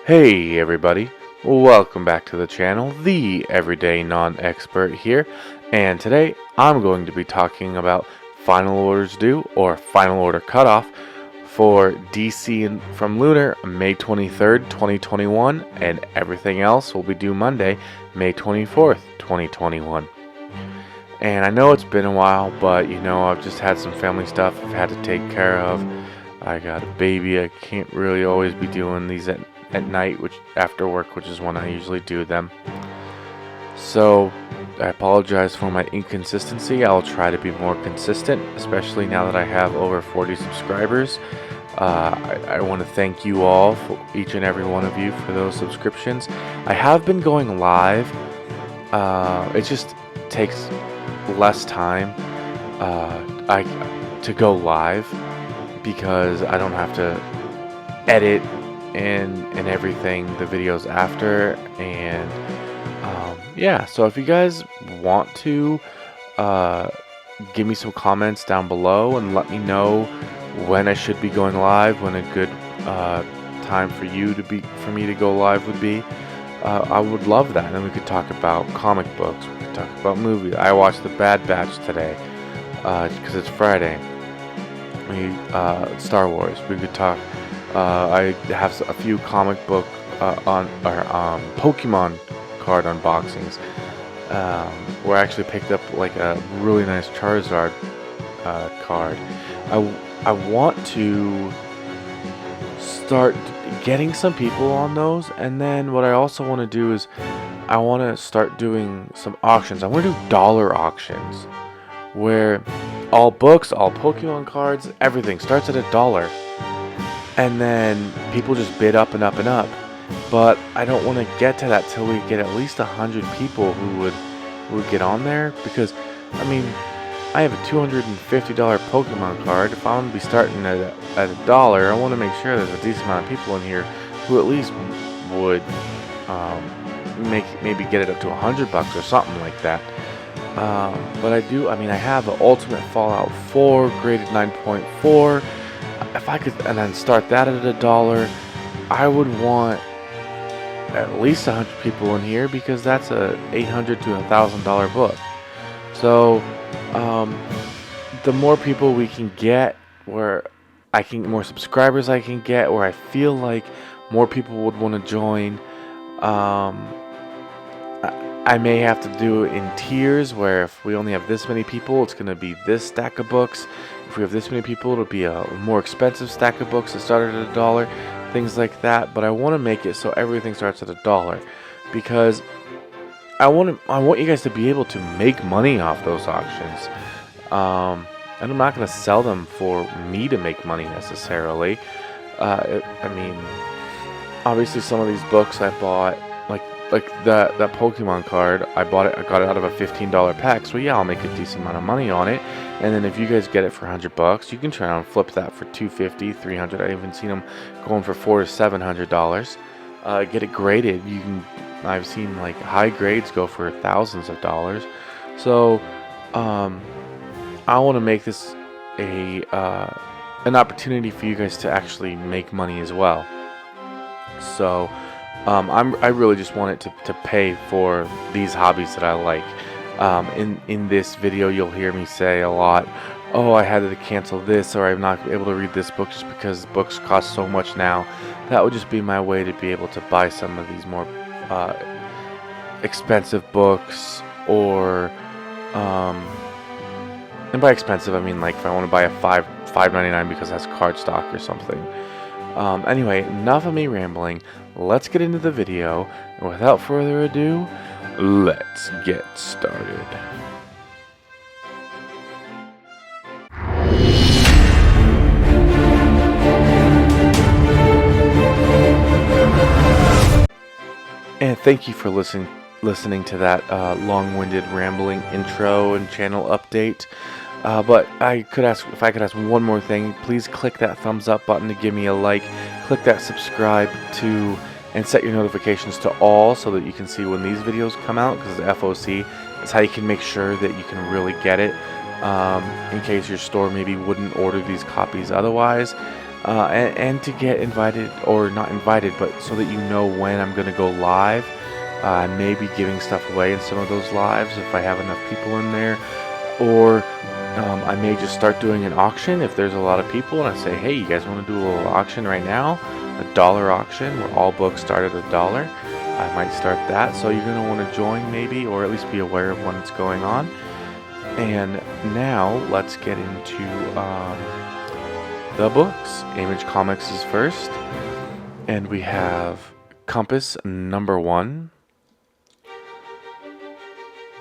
Hey everybody, welcome back to the channel, the Everyday Non-Expert here, and today I'm going to be talking about Final Orders Due, or Final Order Cutoff, for DC and from Lunar, May 23rd, 2021, and everything else will be due Monday, May 24th, 2021. And I know it's been a while, but you know, I've just had some family stuff I've had to take care of. I got a baby, I can't really always be doing these at night, which after work, which is when I usually do them. So I apologize for my inconsistency. I'll try to be more consistent, especially now that I have over 40 subscribers. I want to thank you all, for each and every one of you, for those subscriptions. I have been going live. It just takes less time to go live because I don't have to edit and everything, the videos after, and yeah, so if you guys want to give me some comments down below and let me know when I should be going live, when a good time for me to go live would be, I would love that. And then we could talk about comic books, we could talk about movies. I watched The Bad Batch today because it's Friday. Star Wars, we could talk. I have a few comic book Pokemon card unboxings, where I actually picked up like a really nice Charizard card. I want to start getting some people on those, and then what I also want to do is I want to start doing some auctions. I want to do dollar auctions where all books, all Pokemon cards, everything starts at $1. And then people just bid up and up and up. But I don't want to get to that till we get at least 100 people who would get on there. Because, I mean, I have a $250 Pokemon card. If I'm going to be starting at $1, I want to make sure there's a decent amount of people in here who at least would maybe get it up to $100 or something like that. But I have an Ultimate Fallout 4 graded 9.4. If I could, and then start that at $1, I would want at least 100 people in here because that's a $800 to $1,000 book. So, the more people we can get, more subscribers I can get, where I feel like more people would want to join. I may have to do it in tiers, where if we only have this many people, it's going to be this stack of books. If we have this many people, it'll be a more expensive stack of books that start at $1, things like that. But I want to make it so everything starts at $1 because I want you guys to be able to make money off those auctions. And I'm not going to sell them for me to make money necessarily. I mean, obviously some of these books I bought, like that Pokemon card, I got it out of a $15 pack, so yeah, I'll make a decent amount of money on it. And then if you guys get it for $100, you can try and flip that for $250, $300. I've even seen them going for $400 to $700. Get it graded. I've seen like high grades go for thousands of dollars. So I want to make this an opportunity for you guys to actually make money as well. So I really just want it to pay for these hobbies that I like. In this video, you'll hear me say a lot, oh, I had to cancel this, or I'm not able to read this book just because books cost so much now. That would just be my way to be able to buy some of these more expensive books, or and by expensive I mean like if I want to buy a $5.99 because it has cardstock or something. Anyway, enough of me rambling. Let's get into the video, and without further ado, let's get started. And thank you for listening to that long-winded rambling intro and channel update. But if I could ask one more thing, please click that thumbs up button to give me a like. Click that subscribe and set your notifications to all so that you can see when these videos come out, because the FOC is how you can make sure that you can really get it in case your store maybe wouldn't order these copies otherwise. and to get invited, or not invited, but so that you know when I'm going to go live. I may be giving stuff away in some of those lives if I have enough people in there, or I may just start doing an auction if there's a lot of people and I say, hey, you guys want to do a little auction right now? A dollar auction where all books start at $1. I might start that, so you're going to want to join maybe, or at least be aware of when it's going on. And now let's get into the books. Image Comics is first, and we have Compass #1,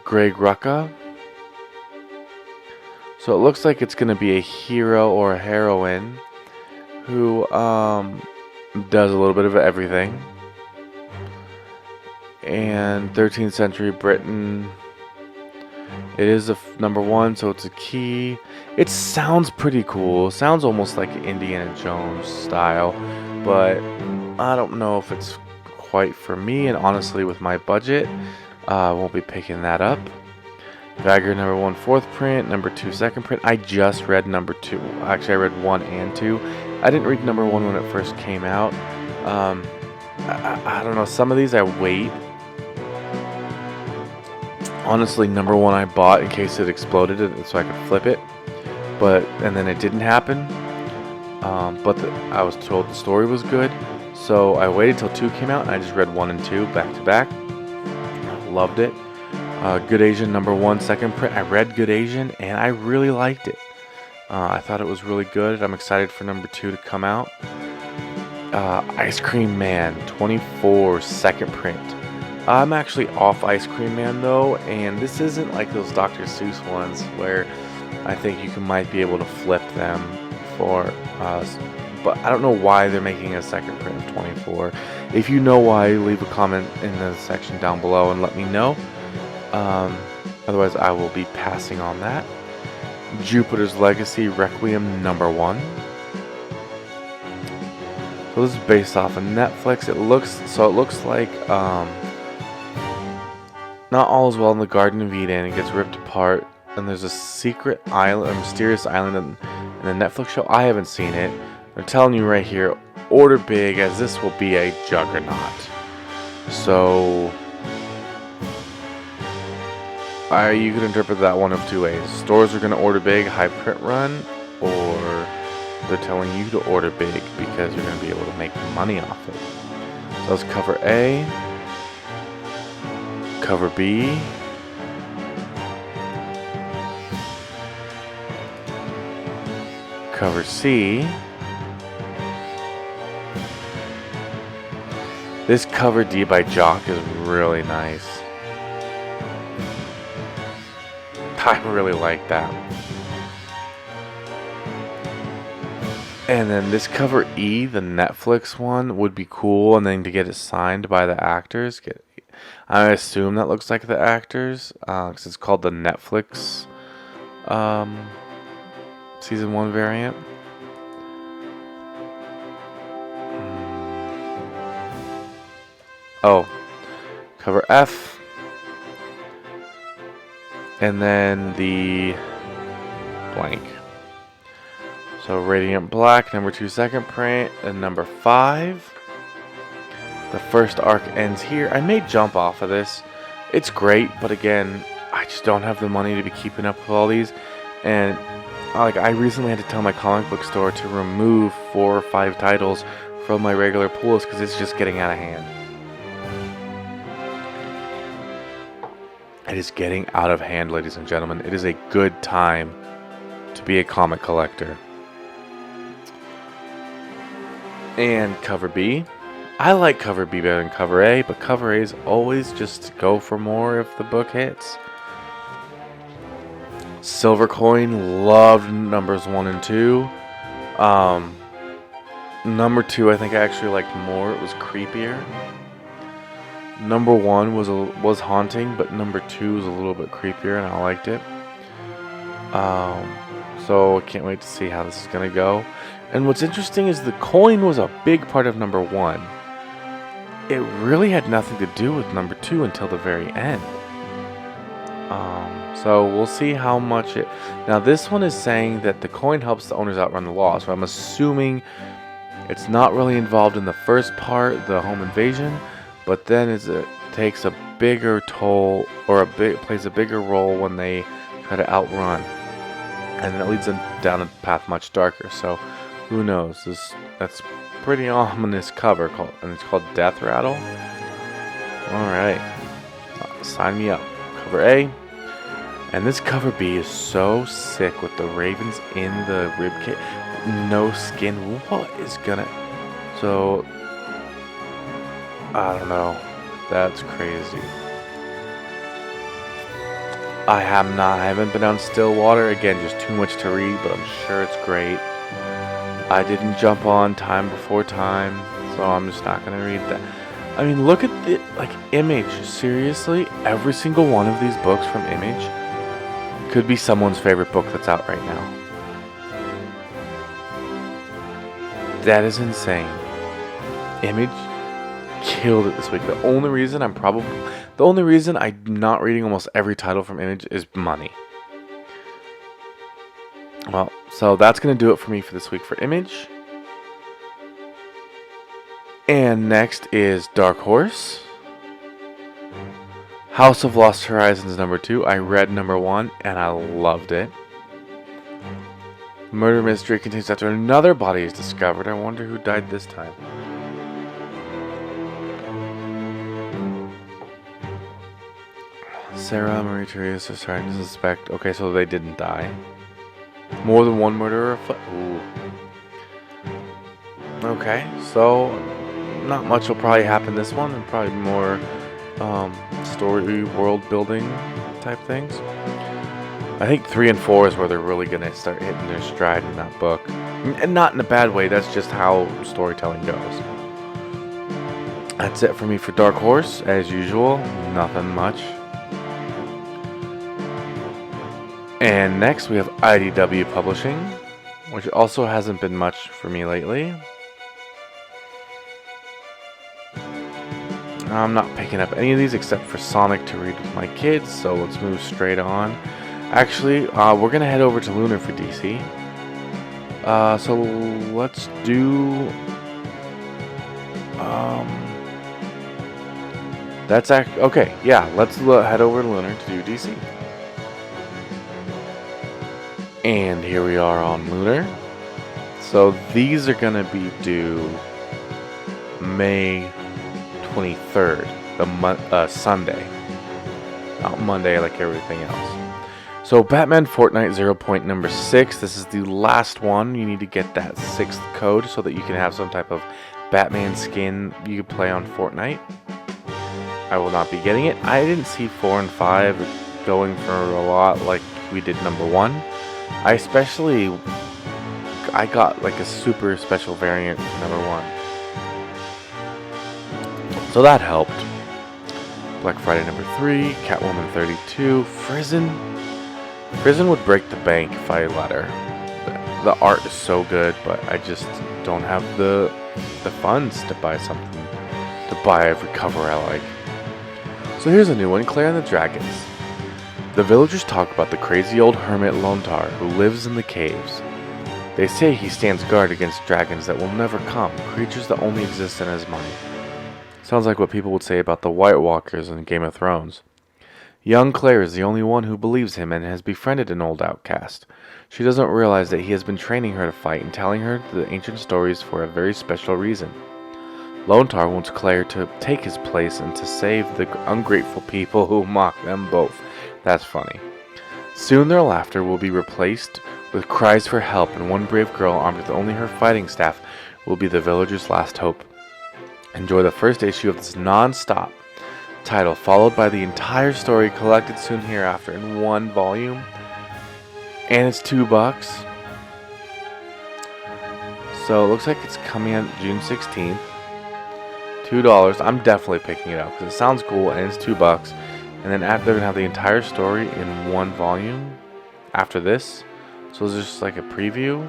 Greg Rucka. So it looks like it's going to be a hero or a heroine who does a little bit of everything. And 13th century Britain. It is a #1, so it's a key. It sounds pretty cool. It sounds almost like Indiana Jones style, but I don't know if it's quite for me. And honestly, with my budget, I won't be picking that up. Dagger #1 4th print, #2 2nd print. I just read #2. Actually, I read 1 and 2. I didn't read #1 when it first came out. I don't know. Some of these I wait. Honestly, #1 I bought in case it exploded, so I could flip it. And then it didn't happen. I was told the story was good, so I waited till 2 came out, and I just read 1 and 2 back to back. Loved it. Good Asian #1 2nd print. I read Good Asian and I really liked it. I thought it was really good. I'm excited for #2 to come out. Ice Cream Man 24 2nd print. I'm actually off Ice Cream Man though, and this isn't like those Dr. Seuss ones where I think you might be able to flip them for but I don't know why they're making a 2nd print of 24. If you know why, leave a comment in the section down below and let me know. Otherwise, I will be passing on that. Jupiter's Legacy Requiem #1. So this is based off of Netflix. It looks like not all is well in the Garden of Eden. It gets ripped apart, and there's a secret island, a mysterious island in the Netflix show. I haven't seen it. They're telling you right here, order big, as this will be a juggernaut. So you could interpret that one of 2 ways. Stores are going to order big, high print run, or they're telling you to order big because you're going to be able to make money off it. So that's cover A, cover B, cover C. This cover D by Jock is really nice. I really like that. And then this cover E, the Netflix one, would be cool, and then to get it signed by the actors. I assume that looks like the actors, because it's called the Netflix Season 1 variant. Oh, cover F. And then the blank. So Radiant Black, #2 2nd print, and #5. The first arc ends here. I may jump off of this. It's great, but again, I just don't have the money to be keeping up with all these. And I recently had to tell my comic book store to remove 4 or 5 titles from my regular pool because it's just getting out of hand. It is getting out of hand, ladies and gentlemen. It is a good time to be a comic collector. And cover B. I like cover B better than cover A, but cover A is always just go for more if the book hits. Silver Coin, loved numbers 1 and 2. #2 I think I actually liked more. It was creepier. #1 was haunting, but #2 was a little bit creepier, and I liked it. So I can't wait to see how this is gonna go. And what's interesting is the coin was a big part of #1. It really had nothing to do with #2 until the very end. So we'll see how much it. Now this one is saying that the coin helps the owners outrun the law. So I'm assuming it's not really involved in the first part, the home invasion, but then it takes a bigger toll, or plays a bigger role when they try to outrun, and it leads them down a path much darker. So who knows? That's pretty ominous cover and it's called Death Rattle. All right, sign me up. Cover A. And this cover B is so sick with the ravens in the ribcage. No skin. What is gonna... So, I don't know. That's crazy. I haven't been on Stillwater. Again, just too much to read, but I'm sure it's great. I didn't jump on Time Before Time, so I'm just not gonna read that. I mean, look at it, like, Image. Seriously, every single one of these books from Image could be someone's favorite book that's out right now. That is insane. Image killed it this week. The only reason I'm not reading almost every title from Image is money. Well, so that's gonna do it for me for this week for Image. And next is Dark Horse. House of Lost Horizons #2. I read #1 and I loved it. Murder mystery continues after another body is discovered. I wonder who died this time. Sarah Marie Therese are starting to suspect. Okay, so they didn't die. More than one murderer afoot. Ooh. Okay, so not much will probably happen this one, and probably more story world building type things. I think 3 and 4 is where they're really gonna start hitting their stride in that book, and not in a bad way. That's just how storytelling goes. That's it for me for Dark Horse, as usual. Nothing much. And next we have IDW Publishing, which also hasn't been much for me lately. I'm not picking up any of these except for Sonic to read with my kids, so let's move straight on. Actually, we're going to head over to Lunar for DC. So let's do... okay, yeah, let's head over to Lunar to do DC. And here we are on Lunar. So these are going to be due May 23rd, Sunday, not Monday like everything else. So Batman Fortnite 0.6. This is the last one. You need to get that 6th code so that you can have some type of Batman skin you can play on Fortnite. I will not be getting it. I didn't see 4 and 5 going for a lot like we did #1. I got like a super special variant for #1. So that helped. Black Friday #3, Catwoman 32, Prison would break the bank if I let her. The art is so good, but I just don't have the funds to buy something, to buy every cover I like. So here's a new one, Claire and the Dragons. The villagers talk about the crazy old hermit Lontar who lives in the caves. They say he stands guard against dragons that will never come, creatures that only exist in his mind. Sounds like what people would say about the White Walkers in Game of Thrones. Young Claire is the only one who believes him and has befriended an old outcast. She doesn't realize that he has been training her to fight and telling her the ancient stories for a very special reason. Lontar wants Claire to take his place and to save the ungrateful people who mock them both. That's funny. Soon their laughter will be replaced with cries for help, and one brave girl armed with only her fighting staff will be the villagers' last hope. Enjoy the first issue of this non-stop title, followed by the entire story collected soon hereafter in one volume. And it's $2. So it looks like it's coming out June 16th. $2. I'm definitely picking it up because it sounds cool and it's $2. And then they're going to have the entire story in one volume after this. So it's just like a preview.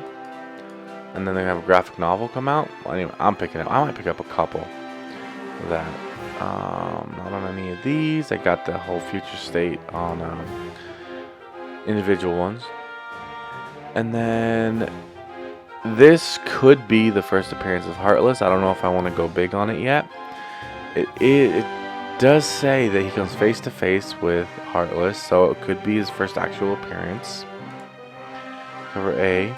And then they're going to have a graphic novel come out. Well, anyway, I'm picking up. I might pick up a couple of that. Not on any of these. I got the whole future state on individual ones. And then this could be the first appearance of Heartless. I don't know if I want to go big on it yet. It does say that he comes face to face with Heartless, so it could be his first actual appearance. Cover A.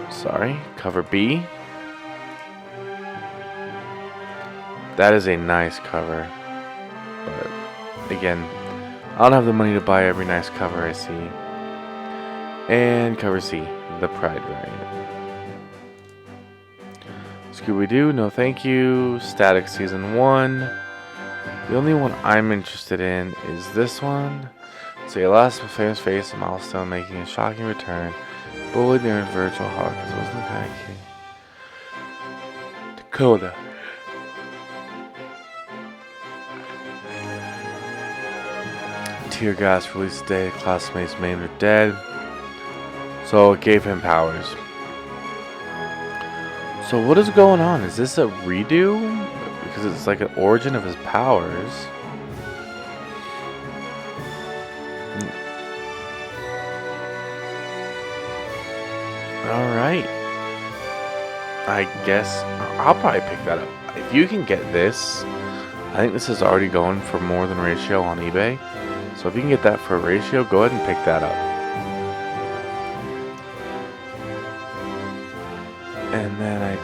Sorry, cover B. That is a nice cover. But again, I don't have the money to buy every nice cover I see. And cover C, the Pride variant. Scooby-Doo, no thank you. Static Season 1. The only one I'm interested in is this one. So your last famous face, a milestone, making a shocking return. Bullied near virtual hawk, because wasn't that key. Dakota. Tear gas release day, classmates maimed or dead. So it gave him powers. So what is going on? Is this a redo? Because it's like an origin of his powers. Alright. I guess I'll probably pick that up. If you can get this, I think this is already going for more than ratio on eBay. So if you can get that for a ratio, go ahead and pick that up. And then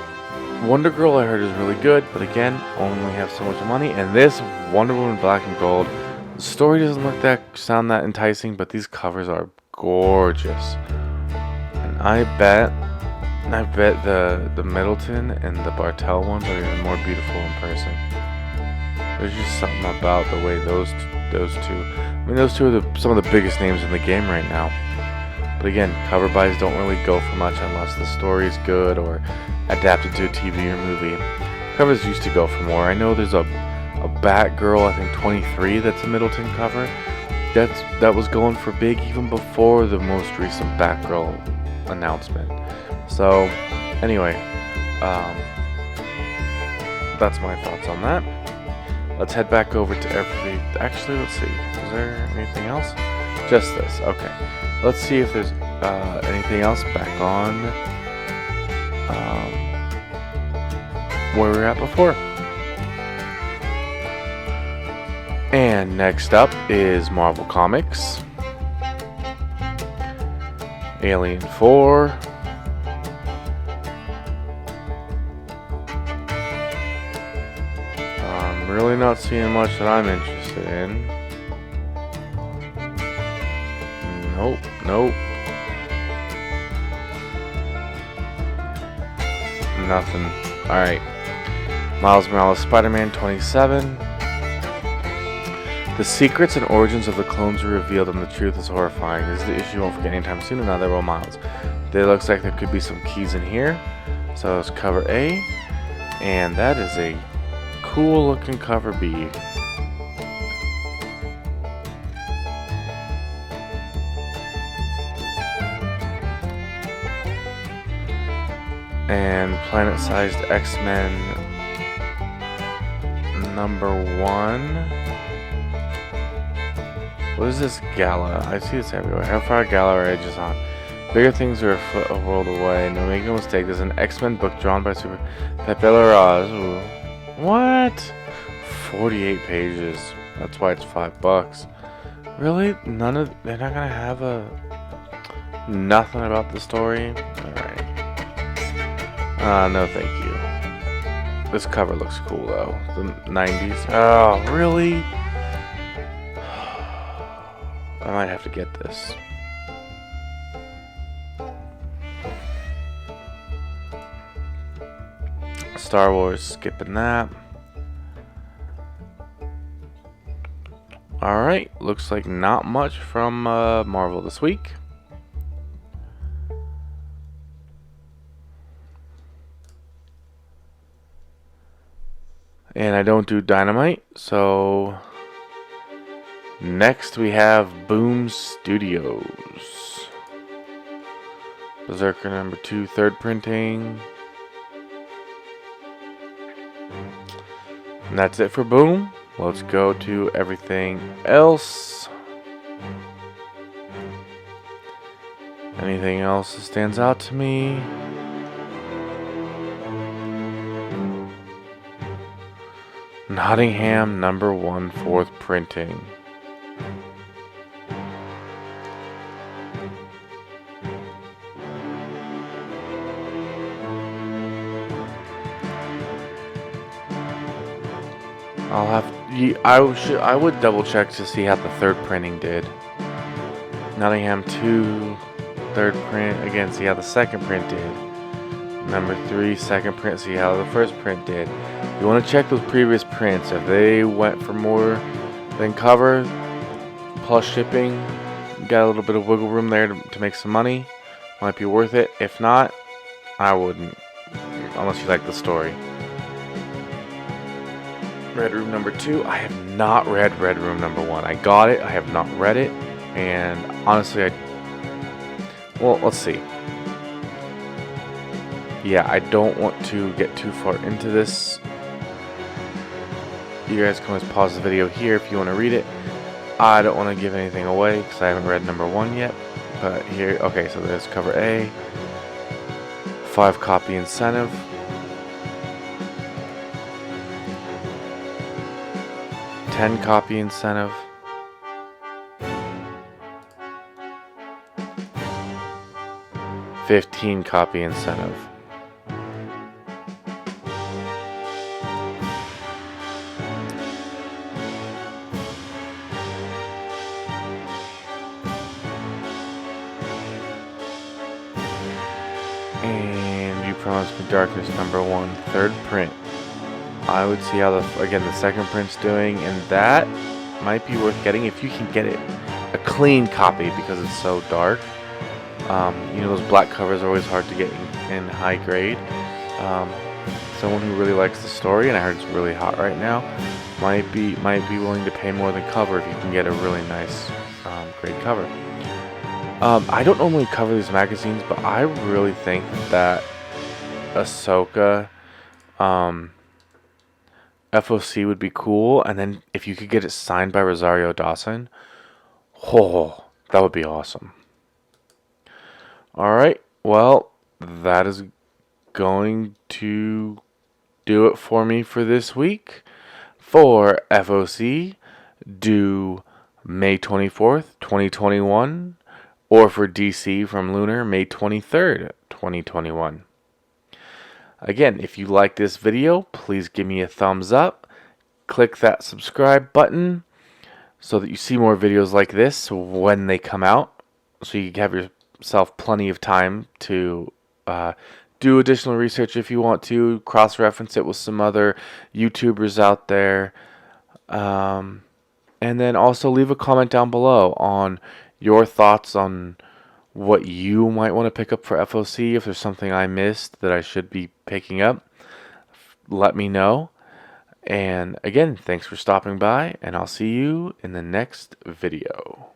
Wonder Girl I heard is really good, but again, only have so much money. And this Wonder Woman Black and Gold, the story doesn't sound that enticing, but these covers are gorgeous. And I bet the Middleton and the Bartel ones are even more beautiful in person. There's just something about the way those two. I mean, those two are some of the biggest names in the game right now. But again, cover buys don't really go for much unless the story's good or adapted to a TV or movie. Covers used to go for more. I know there's a Batgirl, I think 23, that's a Middleton cover. That was going for big even before the most recent Batgirl announcement. So, anyway, that's my thoughts on that. Let's head back over to actually, let's see. Is there anything else? Just this. Okay. Let's see if there's anything else back on where we were at before. And next up is Marvel Comics. Alien 4. I'm really not seeing much that I'm interested in. Nope. Nothing. Alright. Miles Morales Spider-Man 27. The secrets and origins of the clones are revealed and the truth is horrifying. This is the issue you won't forget anytime soon. Another will Miles. There looks like there could be some keys in here. So let's cover A. And that is a cool looking cover B. And planet-sized X-Men #1. What is this gala? I see this everywhere. How far gala edges on? Bigger things are a world away. No, make no mistake. There's an X-Men book drawn by Super Pepe Larraz. Ooh. What? 48 pages. That's why it's $5. Really? They're not gonna have nothing about the story? Alright. No thank you. This cover looks cool though. The 90s. Oh, really? I might have to get this. Star Wars, skipping that. Alright, looks like not much from Marvel this week. And I don't do Dynamite, so next we have Boom Studios. Berserker #2, third printing. And that's it for Boom. Let's go to everything else. Anything else that stands out to me? Nottingham #1 4th printing. I would double check to see how the 3rd printing did. Nottingham 2 3rd print, again, see how the 2nd print did. #3 2nd print, see how the 1st print did. You want to check those previous prints. If they went for more than cover plus shipping, you got a little bit of wiggle room there to make some money. Might be worth it. If not, I wouldn't, unless you like the story. Red Room #2. I have not read Red Room #1. I got it. I have not read it. And honestly, well, let's see. Yeah, I don't want to get too far into this. You guys can always pause the video here if you want to read it. I don't want to give anything away because I haven't read #1 yet. But here, okay, so there's cover A. 5 copy incentive. 10 copy incentive. 15 copy incentive. And You Promised Me Darkness #1 3rd print. I would see how the 2nd print's doing, and that might be worth getting if you can get it a clean copy because it's so dark. You know, those black covers are always hard to get in high grade. Someone who really likes the story, and I heard it's really hot right now, might be willing to pay more than cover if you can get a really nice grade cover. I don't normally cover these magazines, but I really think that Ahsoka FOC would be cool, and then if you could get it signed by Rosario Dawson, oh, that would be awesome. Alright, well, that is going to do it for me for this week. For FOC, due May 24th, 2021, or for DC from Lunar, May 23rd, 2021. Again, if you like this video, please give me a thumbs up. Click that subscribe button so that you see more videos like this when they come out. So you have yourself plenty of time to do additional research if you want to. Cross-reference it with some other YouTubers out there. And then also leave a comment down below on your thoughts on what you might want to pick up for FOC. If there's something I missed that I should be picking up, let me know. And again, thanks for stopping by, and I'll see you in the next video.